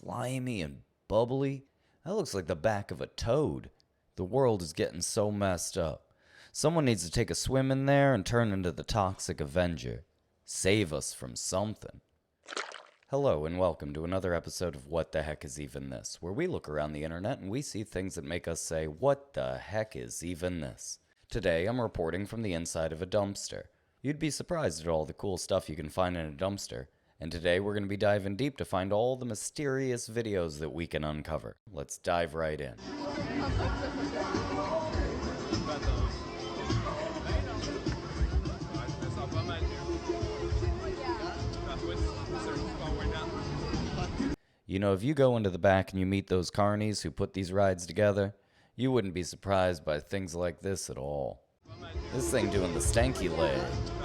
slimy and bubbly. That looks like the back of a toad. The world is getting so messed up. Someone needs to take a swim in there and turn into the Toxic Avenger. Save us from something. Hello and welcome to another episode of What the Heck Is Even This, where we look around the internet and we see things that make us say, what the heck is even this? Today I'm reporting from the inside of a dumpster. You'd be surprised at all the cool stuff you can find in a dumpster. And today we're going to be diving deep to find all the mysterious videos that we can uncover. Let's dive right in. You know, if you go into the back and you meet those carnies who put these rides together, you wouldn't be surprised by things like this at all. This thing doing the stanky leg. I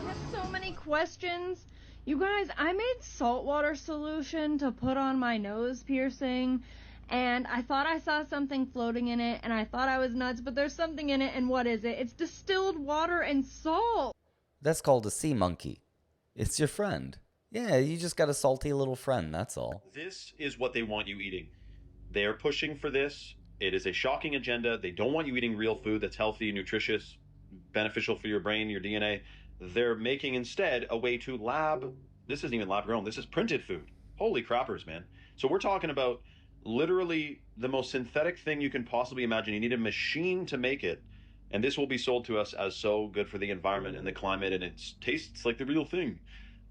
have so many questions. You guys, I made saltwater solution to put on my nose piercing, and I thought I saw something floating in it, and I thought I was nuts, but there's something in it, and what is it? It's distilled water and salt. That's called a sea monkey. It's your friend. Yeah, you just got a salty little friend, that's all. This is what they want you eating. They're pushing for this. It is a shocking agenda. They don't want you eating real food that's healthy, nutritious, beneficial for your brain, your DNA. They're making instead a way to this isn't even lab grown, this is printed food. Holy crappers, man. So we're talking about literally the most synthetic thing you can possibly imagine. You need a machine to make it. And this will be sold to us as so good for the environment and the climate, and it tastes like the real thing.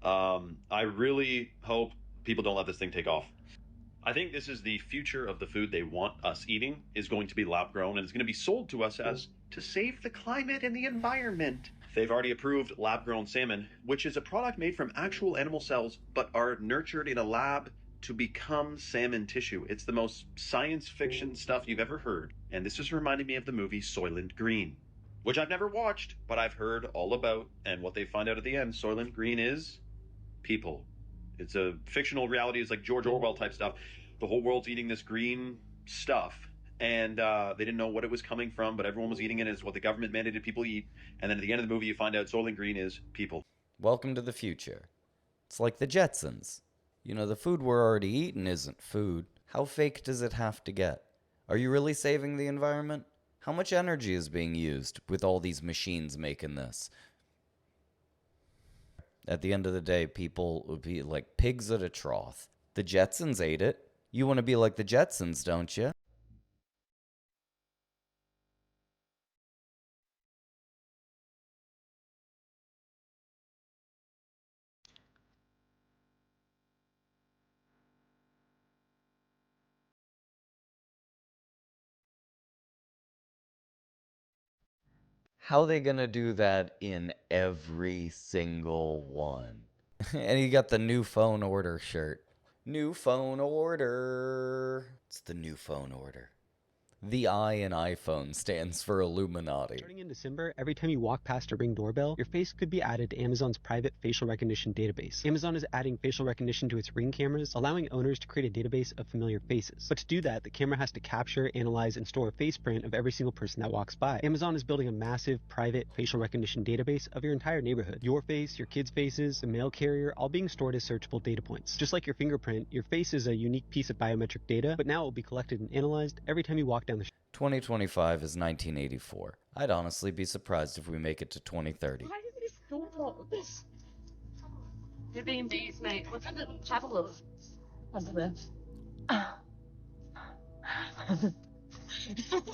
I really hope people don't let this thing take off. I think this is the future of the food they want us eating is going to be lab grown, and it's going to be sold to us as to save the climate and the environment. They've already approved lab grown salmon, which is a product made from actual animal cells but are nurtured in a lab to become salmon tissue. It's the most science fiction stuff you've ever heard, and this is reminding me of the movie Soylent Green, which I've never watched, but I've heard all about. And what they find out at the end, Soylent Green is people. It's a fictional reality. It's like George Orwell type stuff. The whole world's eating this green stuff, and they didn't know what it was coming from, but everyone was eating it. It's what the government mandated people eat. And then at the end of the movie, you find out Soylent Green is people. Welcome to the future. It's like the Jetsons. You know, the food we're already eating isn't food. How fake does it have to get? Are you really saving the environment? How much energy is being used with all these machines making this? At the end of the day, people would be like pigs at a trough. The Jetsons ate it. You want to be like the Jetsons, don't you? How are they gonna do that in every single one? And you got the new phone order shirt. New phone order. It's the new phone order. The I in iPhone stands for Illuminati. Starting in December, every time you walk past a Ring doorbell, your face could be added to Amazon's private facial recognition database. Amazon is adding facial recognition to its Ring cameras, allowing owners to create a database of familiar faces. But to do that, the camera has to capture, analyze, and store a face print of every single person that walks by. Amazon is building a massive private facial recognition database of your entire neighborhood. Your face, your kids' faces, the mail carrier, all being stored as searchable data points. Just like your fingerprint, your face is a unique piece of biometric data, but now it will be collected and analyzed every time you walk down the 2025 is 1984. I'd honestly be surprised if we make it to 2030. Why did this go all this? Airbnbs, mate. What kind of travelers? What's this? Want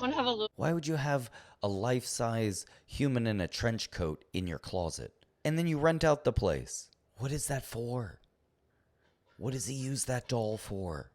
to have a look? Why would you have a life-size human in a trench coat in your closet? And then you rent out the place. What is that for? What does he use that doll for?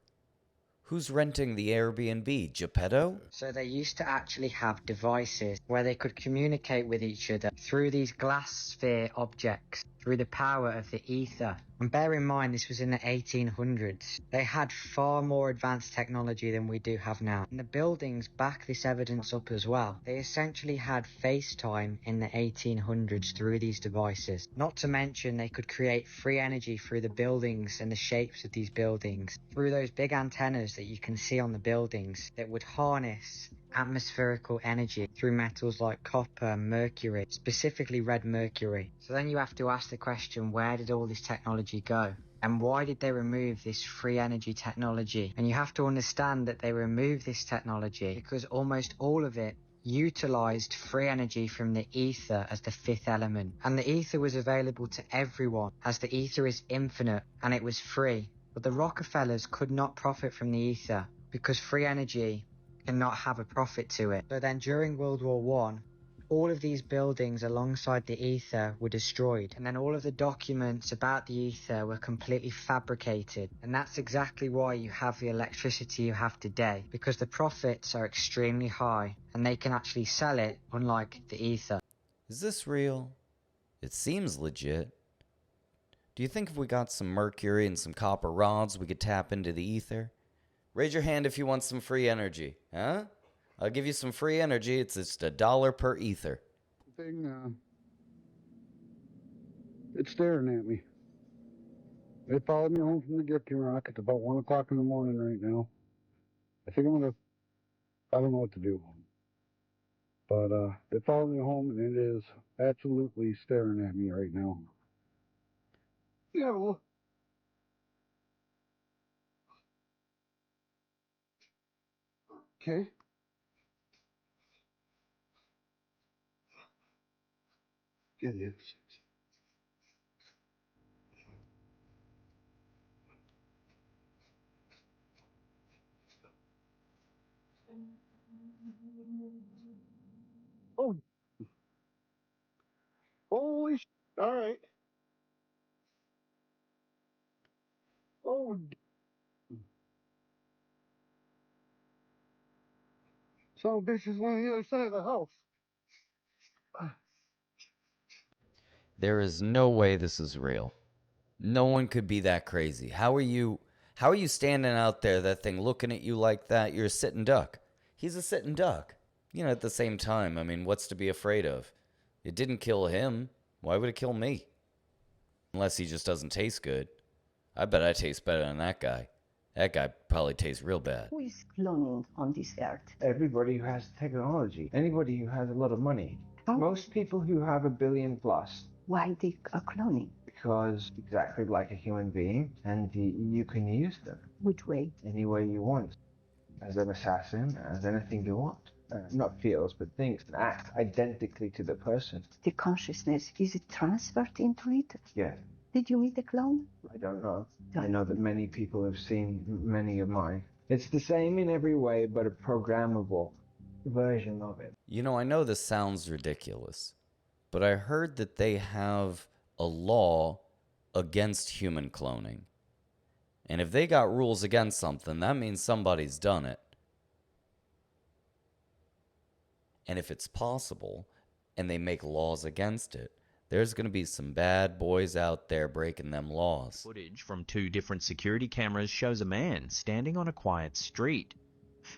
Who's renting the Airbnb? Geppetto? So they used to actually have devices where they could communicate with each other through these glass sphere objects, through the power of the ether. And bear in mind, this was in the 1800s. They had far more advanced technology than we do have now. And the buildings back this evidence up as well. They essentially had FaceTime in the 1800s through these devices. Not to mention, they could create free energy through the buildings and the shapes of these buildings, through those big antennas that you can see on the buildings that would harness atmospherical energy through metals like copper and mercury, specifically red mercury. So then you have to ask the question, where did all this technology go? And why did they remove this free energy technology? And you have to understand that they removed this technology because almost all of it utilized free energy from the ether as the fifth element. And the ether was available to everyone, as the ether is infinite and it was free. But the Rockefellers could not profit from the ether because free energy cannot have a profit to it. So then during World War One, all of these buildings alongside the ether were destroyed, and then all of the documents about the ether were completely fabricated. And that's exactly why you have the electricity you have today, because the profits are extremely high and they can actually sell it, unlike the ether. Is this real? It seems legit. Do you think if we got some mercury and some copper rods, we could tap into the ether? Raise your hand if you want some free energy, huh? I'll give you some free energy. It's just $1 per ether. It's staring at me. They followed me home from the Gipsy Rock. It's about 1 o'clock in the morning right now. I think I don't know what to do. But they followed me home, and it is absolutely staring at me right now. Yeah, well. Okay. It is. Oh. Holy sh! All right. Oh. So bitch is on the other side of the house. There is no way this is real. No one could be that crazy. How are you standing out there, that thing looking at you like that? You're a sitting duck. He's a sitting duck. You know, at the same time, I mean, what's to be afraid of? It didn't kill him. Why would it kill me? Unless he just doesn't taste good. I bet I taste better than that guy. That guy probably tastes real bad. Who is cloning on this earth? Everybody who has technology. Anybody who has a lot of money. How? Most people who have $1 billion plus. Why they are cloning? Because exactly like a human being, and you can use them. Which way? Any way you want. As an assassin, as anything you want. Not feels, but thinks and acts identically to the person. The consciousness, is it transferred into it? Yes. Did you meet a clone? I don't know. I know that many people have seen many of mine. It's the same in every way, but a programmable version of it. You know, I know this sounds ridiculous, but I heard that they have a law against human cloning. And if they got rules against something, that means somebody's done it. And if it's possible, and they make laws against it, there's going to be some bad boys out there breaking them laws. Footage from 2 different security cameras shows a man standing on a quiet street.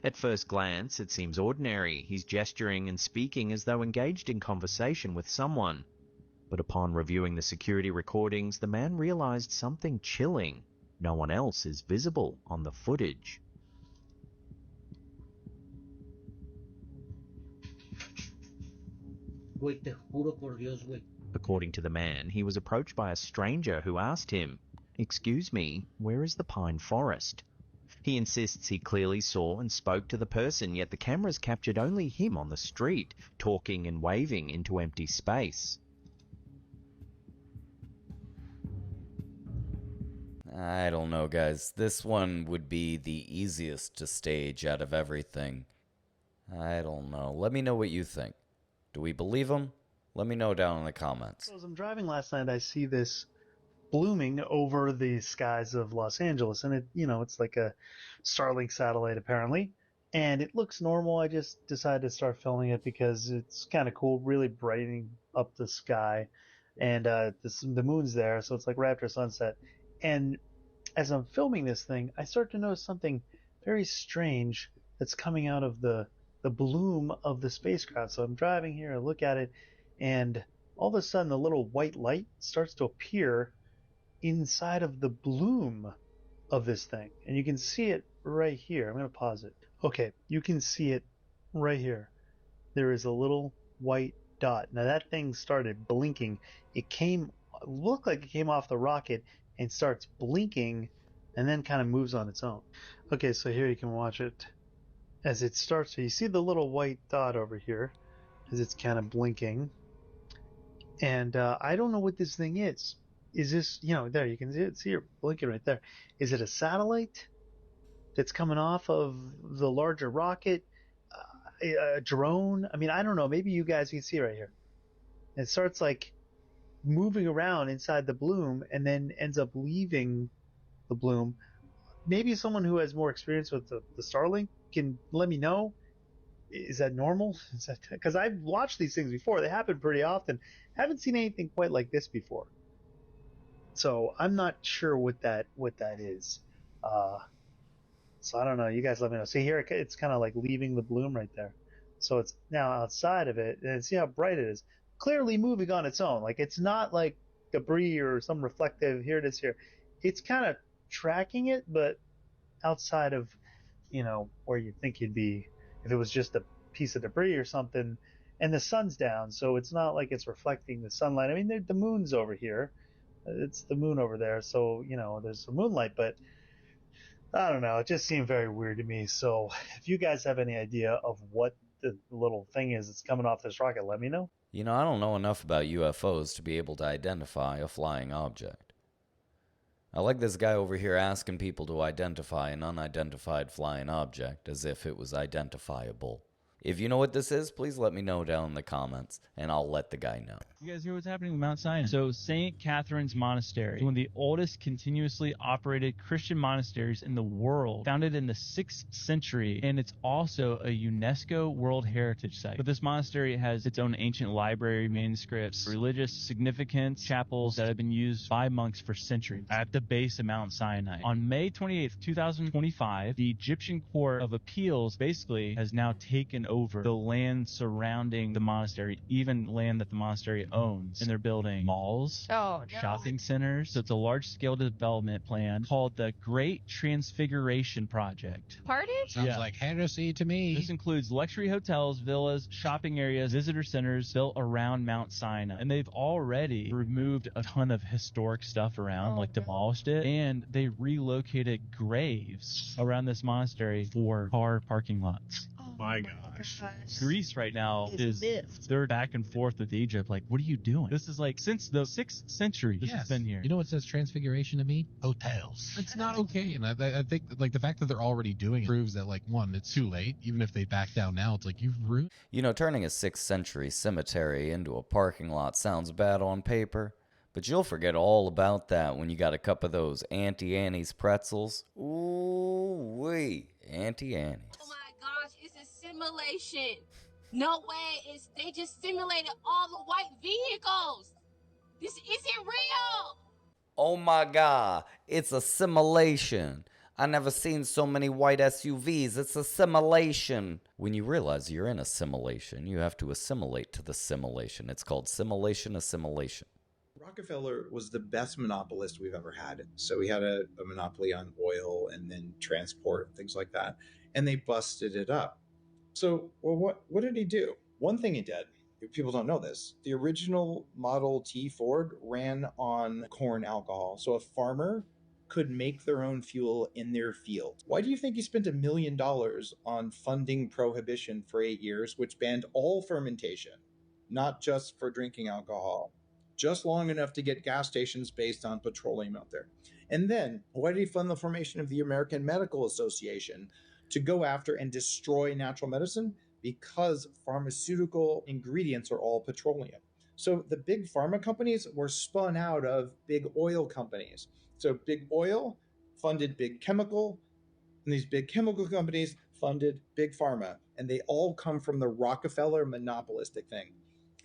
At first glance, it seems ordinary. He's gesturing and speaking as though engaged in conversation with someone. But upon reviewing the security recordings, the man realized something chilling. No one else is visible on the footage. Güey, te juro por Dios, güey. According to the man, he was approached by a stranger who asked him, "Excuse me, where is the pine forest?" He insists he clearly saw and spoke to the person, yet the cameras captured only him on the street, talking and waving into empty space. I don't know, guys. This one would be the easiest to stage out of everything. I don't know. Let me know what you think. Do we believe him? Let me know down in the comments. As I'm driving last night, I see this blooming over the skies of Los Angeles, and it's like a Starlink satellite apparently, and it looks normal. I just decided to start filming it because it's kind of cool, really brightening up the sky, and the moon's there, so it's like right after sunset. And as I'm filming this thing, I start to notice something very strange that's coming out of the bloom of the spacecraft. So I'm driving here, I look at it, and all of a sudden the little white light starts to appear inside of the bloom of this thing. And you can see it right here. I'm going to pause it. Okay, you can see it right here. There is a little white dot. Now that thing started blinking. It looked like it came off the rocket, and starts blinking and then kind of moves on its own. Okay, so here you can watch it as it starts. So you see the little white dot over here as it's kind of blinking. And I don't know what this thing is. Is this, there, you can see it blinking right there. Is it a satellite that's coming off of the larger rocket? A drone? I mean, I don't know. Maybe you guys can see right here. It starts like moving around inside the bloom and then ends up leaving the bloom. Maybe someone who has more experience with the Starlink can let me know. Is that normal? Because I've watched these things before. They happen pretty often. Haven't seen anything quite like this before. So I'm not sure what that is. So I don't know. You guys let me know. See here, it's kind of like leaving the bloom right there. So it's now outside of it, and see how bright it is. Clearly moving on its own. Like it's not like debris or some reflective. Here it is here. It's kind of tracking it, but outside of, where you think you'd be if it was just a piece of debris or something. And the sun's down, so it's not like it's reflecting the sunlight. I mean, the moon's over here. It's the moon over there, so, there's some moonlight, but I don't know. It just seemed very weird to me. So if you guys have any idea of what the little thing is that's coming off this rocket, let me know. I don't know enough about UFOs to be able to identify a flying object. I like this guy over here asking people to identify an unidentified flying object as if it was identifiable. If you know what this is, please let me know down in the comments, and I'll let the guy know. You guys hear what's happening with Mount Sinai? So St. Catherine's Monastery is one of the oldest continuously operated Christian monasteries in the world, founded in the 6th century, and it's also a UNESCO World Heritage Site. But this monastery has its own ancient library, manuscripts, religious significance, chapels that have been used by monks for centuries at the base of Mount Sinai. On May 28th, 2025, the Egyptian Court of Appeals basically has now taken over the land surrounding the monastery, even land that the monastery owns, and they're building malls, shopping centers. So it's a large-scale development plan called the Great Transfiguration Project. Pardon? Sounds like heresy to me. This includes luxury hotels, villas, shopping areas, visitor centers built around Mount Sinai, and they've already removed a ton of historic stuff around, demolished it, and they relocated graves around this monastery for car parking lots. My gosh. Greece right now they're back and forth with Egypt. Like, what are you doing? This is like since the 6th century. This has been here. You know what says transfiguration to me? Hotels. It's not okay. And I think the fact that they're already doing it proves that one, it's too late. Even if they back down now, it's like you've ruined. Turning a 6th century cemetery into a parking lot sounds bad on paper, but you'll forget all about that when you got a cup of those Auntie Annie's pretzels. Ooh-wee, Auntie Annie's. Simulation. No way. They just simulated all the white vehicles. This isn't real. Oh my god, it's a simulation. I never seen so many white SUVs. It's a simulation. When you realize you're in a simulation, you have to assimilate to the simulation. It's called simulation assimilation. Rockefeller was the best monopolist we've ever had. So he had a monopoly on oil and then transport, things like that. And they busted it up. So, what did he do? One thing he did, people don't know this, the original Model T Ford ran on corn alcohol. So a farmer could make their own fuel in their field. Why do you think he spent $1 million on funding prohibition for 8 years, which banned all fermentation, not just for drinking alcohol, just long enough to get gas stations based on petroleum out there? And then, why did he fund the formation of the American Medical Association to go after and destroy natural medicine? Because pharmaceutical ingredients are all petroleum. So the big pharma companies were spun out of big oil companies. So big oil funded big chemical, and these big chemical companies funded big pharma. And they all come from the Rockefeller monopolistic thing.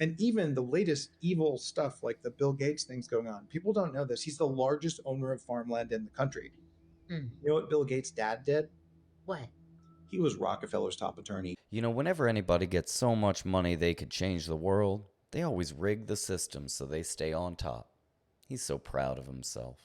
And even the latest evil stuff like the Bill Gates things going on, people don't know this. He's the largest owner of farmland in the country. You know what Bill Gates' dad did? What? He was Rockefeller's top attorney. Whenever anybody gets so much money they could change the world, they always rig the system so they stay on top. He's so proud of himself.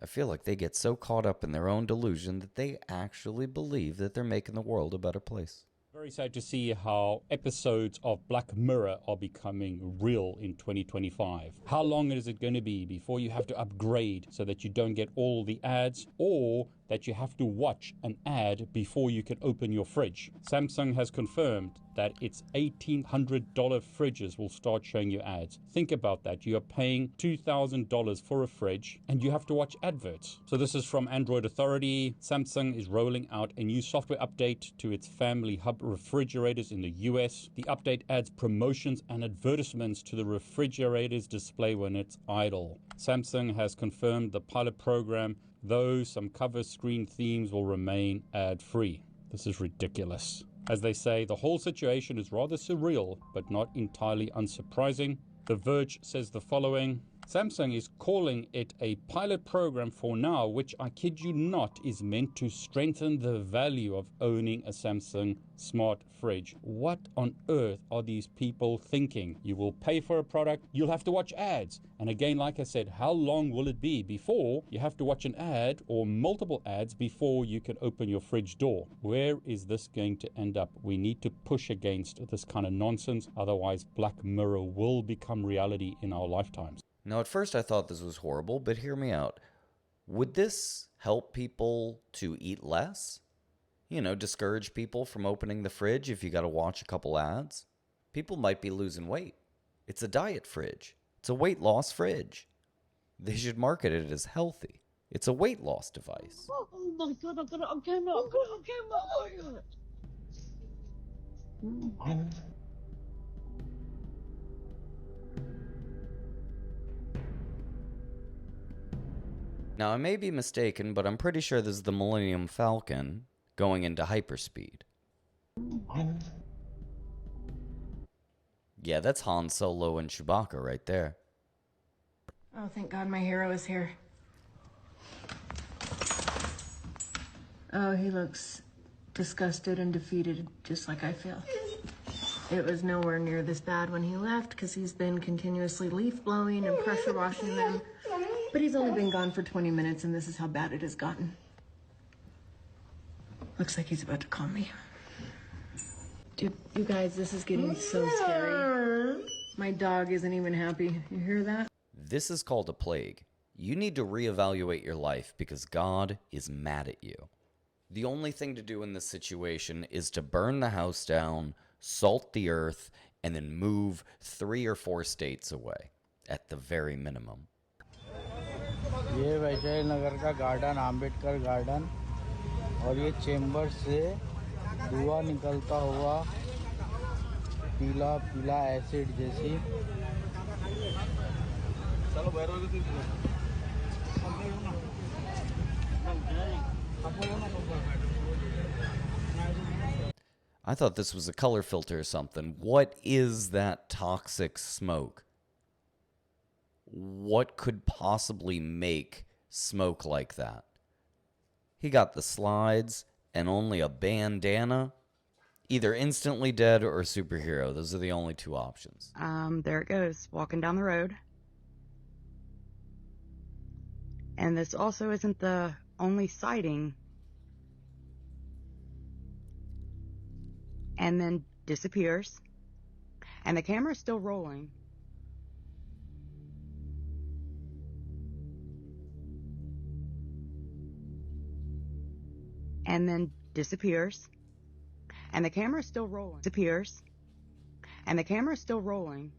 I feel like they get so caught up in their own delusion that they actually believe that they're making the world a better place. Very sad to see how episodes of Black Mirror are becoming real in 2025. How long is it going to be before you have to upgrade so that you don't get all the ads, or that you have to watch an ad before you can open your fridge? Samsung has confirmed that its $1,800 fridges will start showing you ads. Think about that. You are paying $2,000 for a fridge and you have to watch adverts. So this is from Android Authority. Samsung is rolling out a new software update to its Family Hub refrigerators in the US. The update adds promotions and advertisements to the refrigerator's display when it's idle. Samsung has confirmed the pilot program, though some cover screen themes will remain ad-free. This is ridiculous. As they say, the whole situation is rather surreal, but not entirely unsurprising. The Verge says the following: Samsung is calling it a pilot program for now, which, I kid you not, is meant to strengthen the value of owning a Samsung smart fridge. What on earth are these people thinking? You will pay for a product, you'll have to watch ads. And again, like I said, how long will it be before you have to watch an ad or multiple ads before you can open your fridge door? Where is this going to end up? We need to push against this kind of nonsense, otherwise Black Mirror will become reality in our lifetimes. Now, at first I thought this was horrible, but hear me out. Would this help people to eat less? You know, discourage people from opening the fridge if you got to watch a couple ads? People might be losing weight. It's a diet fridge. It's a weight loss fridge. They should market it as healthy. It's a weight loss device. Oh my god, I'm came out. Now, I may be mistaken, but I'm pretty sure this is the Millennium Falcon going into hyperspeed. Yeah, that's Han Solo and Chewbacca right there. Oh, thank God my hero is here. Oh, he looks disgusted and defeated, just like I feel. It was nowhere near this bad when he left, because he's been continuously leaf blowing and pressure washing them. But he's only been gone for 20 minutes, and this is how bad it has gotten. Looks like he's about to call me. Dude, you guys, this is getting so scary. My dog isn't even happy. You hear that? This is called a plague. You need to reevaluate your life because God is mad at you. The only thing to do in this situation is to burn the house down, salt the earth, and then move 3 or 4 states away, at the very minimum. ये वैशाली नगर का garden, Ambedkar garden, और ये chamber से धुआं निकलता हुआ पीला पीला एसिड जैसी। I thought this was a color filter or something. What is that toxic smoke? What could possibly make smoke like that? He got the slides and only a bandana. Either instantly dead or superhero. Those are the only 2 options. There it goes, walking down the road. And this also isn't the only sighting. And then disappears. And the camera's still rolling. And then disappears. And the camera's still rolling. Disappears. And the camera's still rolling.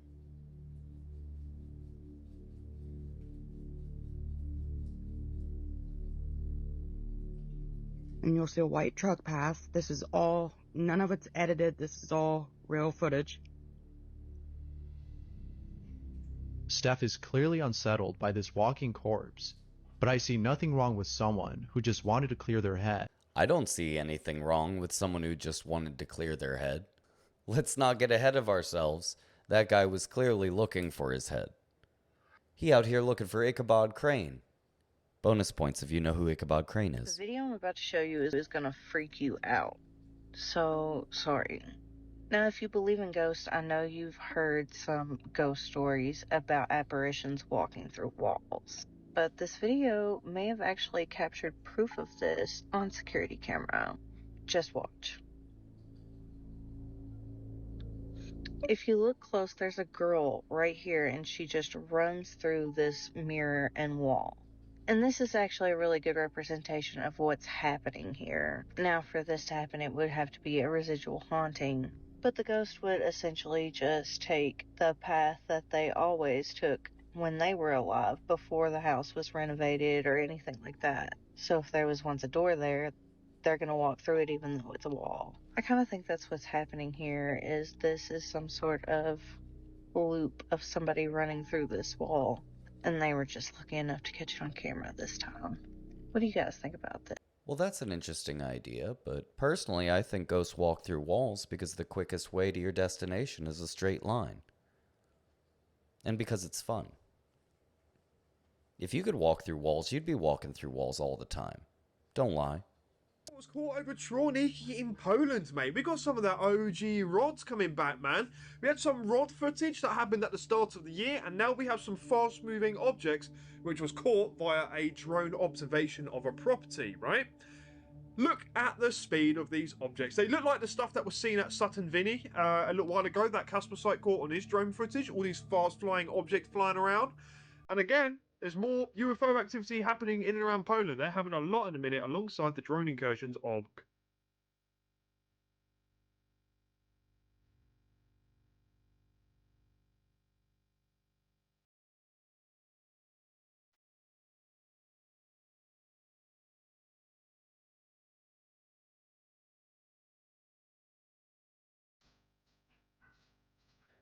And you'll see a white truck pass. This is all, none of it's edited. This is all real footage. Steph is clearly unsettled by this walking corpse, but I see nothing wrong with someone who just wanted to clear their head. I don't see anything wrong with someone who just wanted to clear their head. Let's not get ahead of ourselves. That guy was clearly looking for his head. He out here looking for Ichabod Crane. Bonus points if you know who Ichabod Crane is. The video I'm about to show you is gonna freak you out. So, sorry. Now, if you believe in ghosts, I know you've heard some ghost stories about apparitions walking through walls. But this video may have actually captured proof of this on security camera. Just watch. If you look close, there's a girl right here, and she just runs through this mirror and wall. And this is actually a really good representation of what's happening here. Now, for this to happen, it would have to be a residual haunting, but the ghost would essentially just take the path that they always took when they were alive, before the house was renovated or anything like that. So if there was once a door there, they're going to walk through it even though it's a wall. I kind of think that's what's happening here, is this is some sort of loop of somebody running through this wall, and they were just lucky enough to catch it on camera this time. What do you guys think about this? Well, that's an interesting idea, but personally I think ghosts walk through walls because the quickest way to your destination is a straight line. And because it's fun. If you could walk through walls, you'd be walking through walls all the time. Don't lie. Was caught over Troniki in Poland, mate. We got some of that OG rods coming back, man. We had some rod footage that happened at the start of the year, and now we have some fast-moving objects which was caught via a drone observation of a property, right? Look at the speed of these objects. They look like the stuff that was seen at Sutton Vinny a little while ago, that Casper site caught on his drone footage. All these fast-flying objects flying around. And again, there's more UFO activity happening in and around Poland. They're having a lot in a minute alongside the drone incursions of...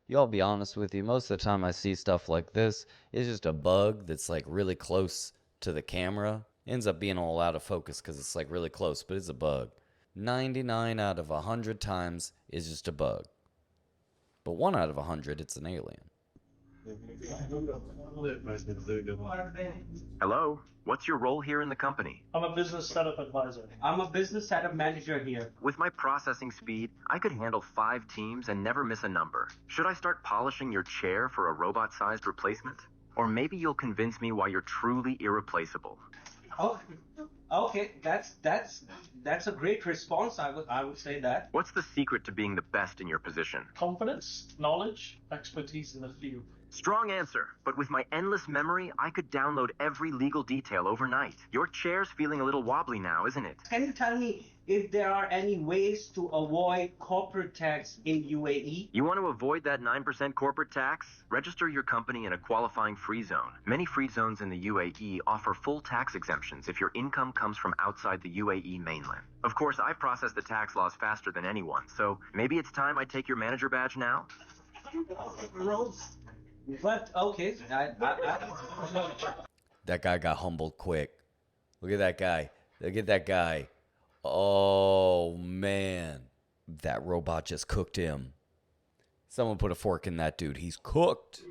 Y'all be honest with you, most of the time I see stuff like this, it's just a bug that's like really close to the camera. Ends up being all out of focus because it's like really close, but it's a bug. 99 out of 100 times is just a bug. But 1 out of 100, it's an alien. Hello, what's your role here in the company? I'm a business setup advisor. I'm a business setup manager here. With my processing speed, I could handle 5 teams and never miss a number. Should I start polishing your chair for a robot-sized replacement? Or maybe you'll convince me why you're truly irreplaceable. Oh, okay, that's a great response. I would say that. What's the secret to being the best in your position? Confidence, knowledge, expertise in the field. Strong answer, but with my endless memory, I could download every legal detail overnight. Your chair's feeling a little wobbly now, isn't it? Can you tell me if there are any ways to avoid corporate tax in UAE? You want to avoid that 9% corporate tax? Register your company in a qualifying free zone. Many free zones in the UAE offer full tax exemptions if your income comes from outside the UAE mainland. Of course, I process the tax laws faster than anyone, so maybe it's time I take your manager badge now? But, okay, That guy got humbled quick. Look at that guy. Look at that guy. Oh, man. That robot just cooked him. Someone put a fork in that dude. He's cooked.